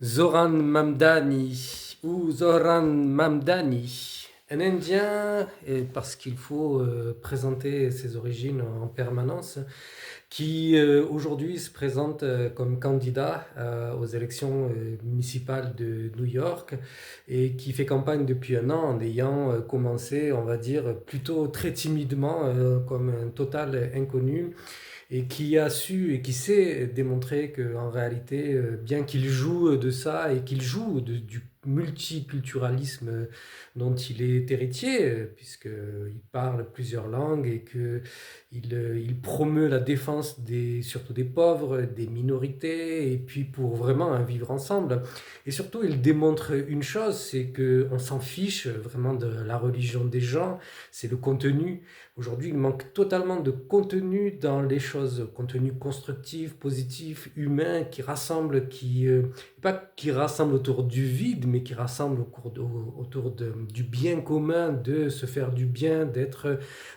Zoran Mamdani ou Zoran Mamdani, un Indien, et parce qu'il faut présenter ses origines en permanence, qui aujourd'hui se présente comme candidat aux élections municipales de New York et qui fait campagne depuis un an en ayant commencé, on va dire, plutôt très timidement comme un total inconnu et qui a su et qui sait démontrer qu'en réalité, bien qu'il joue de ça et qu'il joue du multiculturalisme dont il est héritier, puisqu'il parle plusieurs langues et qu'il promeut la défense surtout des pauvres, des minorités, et puis pour vraiment un vivre ensemble. Et surtout, il démontre une chose, c'est qu'on s'en fiche vraiment de la religion des gens, c'est le contenu. Aujourd'hui, il manque totalement de contenu dans les choses, contenu constructif, positif, humain, qui rassemble, pas qui rassemble autour du vide, mais qui rassemble autour du bien commun, de se faire du bien,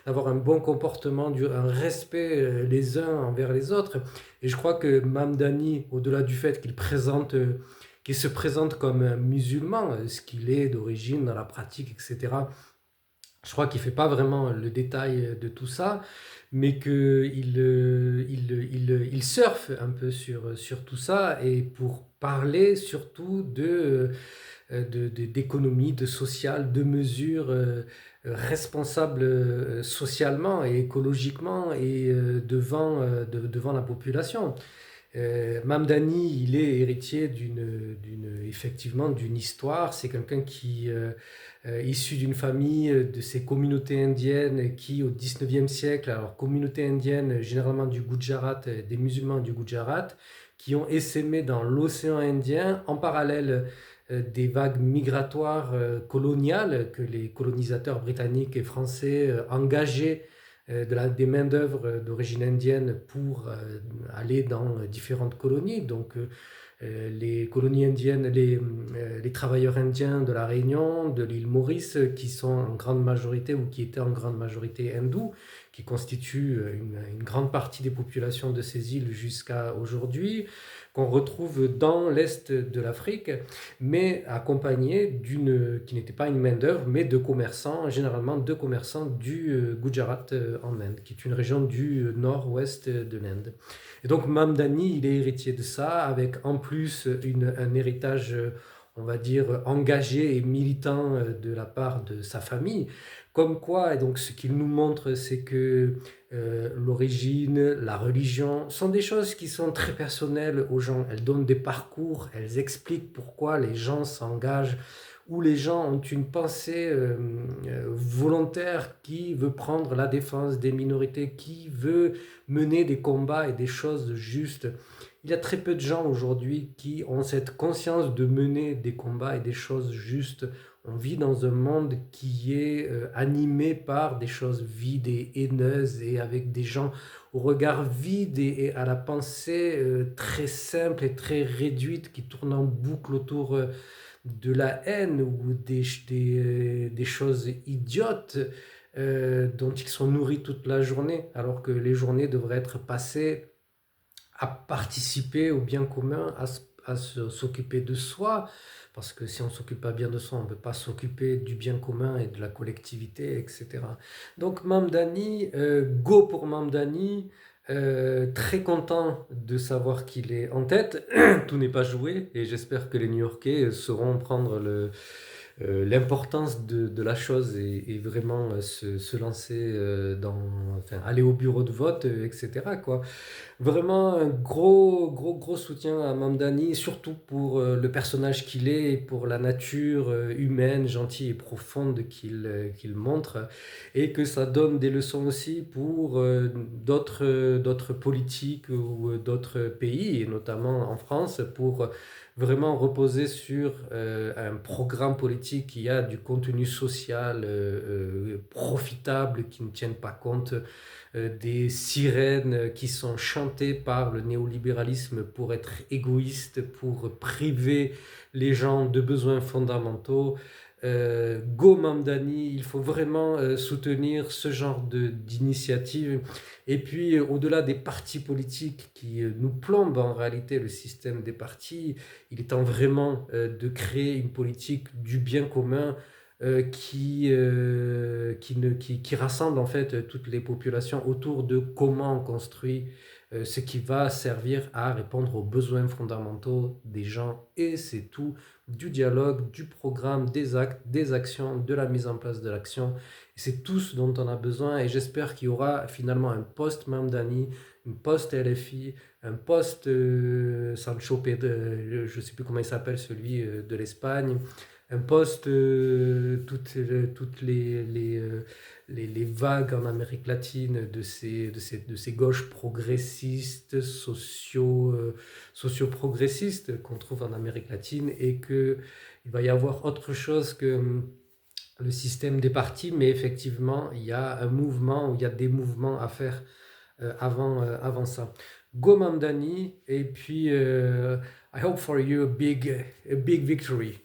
d'avoir un bon comportement, un respect les uns envers les autres. Et je crois que Mamdani, au-delà du fait qu'il se présente comme un musulman, ce qu'il est d'origine dans la pratique, etc., je crois qu'il ne fait pas vraiment le détail de tout ça, mais qu'il surfe un peu sur tout ça et pour parler surtout d'économie, de social, de mesures responsables socialement et écologiquement et devant la population. Mamdani, il est héritier effectivement d'une histoire. C'est quelqu'un qui issu d'une famille de ces communautés indiennes qui, au 19e siècle, alors communautés indiennes généralement du Gujarat, des musulmans du Gujarat, qui ont essaimé dans l'océan Indien en parallèle des vagues migratoires coloniales que les colonisateurs britanniques et français engageaient des main-d'œuvre d'origine indienne pour aller dans différentes colonies. Donc, les colonies indiennes, les travailleurs indiens de la Réunion, de l'île Maurice, qui sont en grande majorité ou qui étaient en grande majorité hindous, qui constituent une grande partie des populations de ces îles jusqu'à aujourd'hui, qu'on retrouve dans l'est de l'Afrique, mais accompagnés qui n'était pas une main-d'œuvre, mais de commerçants, généralement de commerçants du Gujarat en Inde, qui est une région du nord-ouest de l'Inde. Et donc Mamdani, il est héritier de ça, avec en plus un héritage, on va dire, engagé et militant de la part de sa famille. Comme quoi, et donc ce qu'il nous montre, c'est que l'origine, la religion sont des choses qui sont très personnelles aux gens. Elles donnent des parcours, elles expliquent pourquoi les gens s'engagent, où les gens ont une pensée volontaire qui veut prendre la défense des minorités, qui veut mener des combats et des choses justes. Il y a très peu de gens aujourd'hui qui ont cette conscience de mener des combats et des choses justes. On vit dans un monde qui est animé par des choses vides et haineuses et avec des gens au regard vide et à la pensée très simple et très réduite qui tournent en boucle autour de la haine ou des choses idiotes dont ils sont nourris toute la journée, alors que les journées devraient être passées à participer au bien commun, s'occuper de soi, parce que si on ne s'occupe pas bien de soi, on ne peut pas s'occuper du bien commun et de la collectivité, etc. Donc Mamdani, go pour Mamdani, très content de savoir qu'il est en tête, tout n'est pas joué, et j'espère que les New-Yorkais sauront prendre l'importance de la chose et vraiment se lancer enfin, aller au bureau de vote, etc., quoi. Vraiment un gros, gros, gros soutien à Mamdani, surtout pour le personnage qu'il est et pour la nature humaine, gentille et profonde qu'il montre. Et que ça donne des leçons aussi pour d'autres politiques ou d'autres pays, et notamment en France, pour vraiment reposer sur un programme politique qui a du contenu social profitable, qui ne tienne pas compte des sirènes qui sont chantées par le néolibéralisme pour être égoïstes, pour priver les gens de besoins fondamentaux. Go Mamdani, il faut vraiment soutenir ce genre d'initiative. Et puis, au-delà des partis politiques qui nous plombent en réalité le système des partis, il est temps vraiment de créer une politique du bien commun qui rassemble en fait toutes les populations autour de comment on construit ce qui va servir à répondre aux besoins fondamentaux des gens. Et c'est tout, du dialogue, du programme, des actes, des actions, de la mise en place de l'action. C'est tout ce dont on a besoin et j'espère qu'il y aura finalement un post-Mamdani, un post-LFI, un post-Sancho Pedro, je ne sais plus comment il s'appelle, celui de l'Espagne, un post toutes les vagues en Amérique latine de ces gauches progressistes, socio-progressistes qu'on trouve en Amérique latine et qu'il va y avoir autre chose que le système des partis, mais effectivement, il y a un mouvement, ou il y a des mouvements à faire avant ça. Go Mamdani, et puis I hope for you a big victory.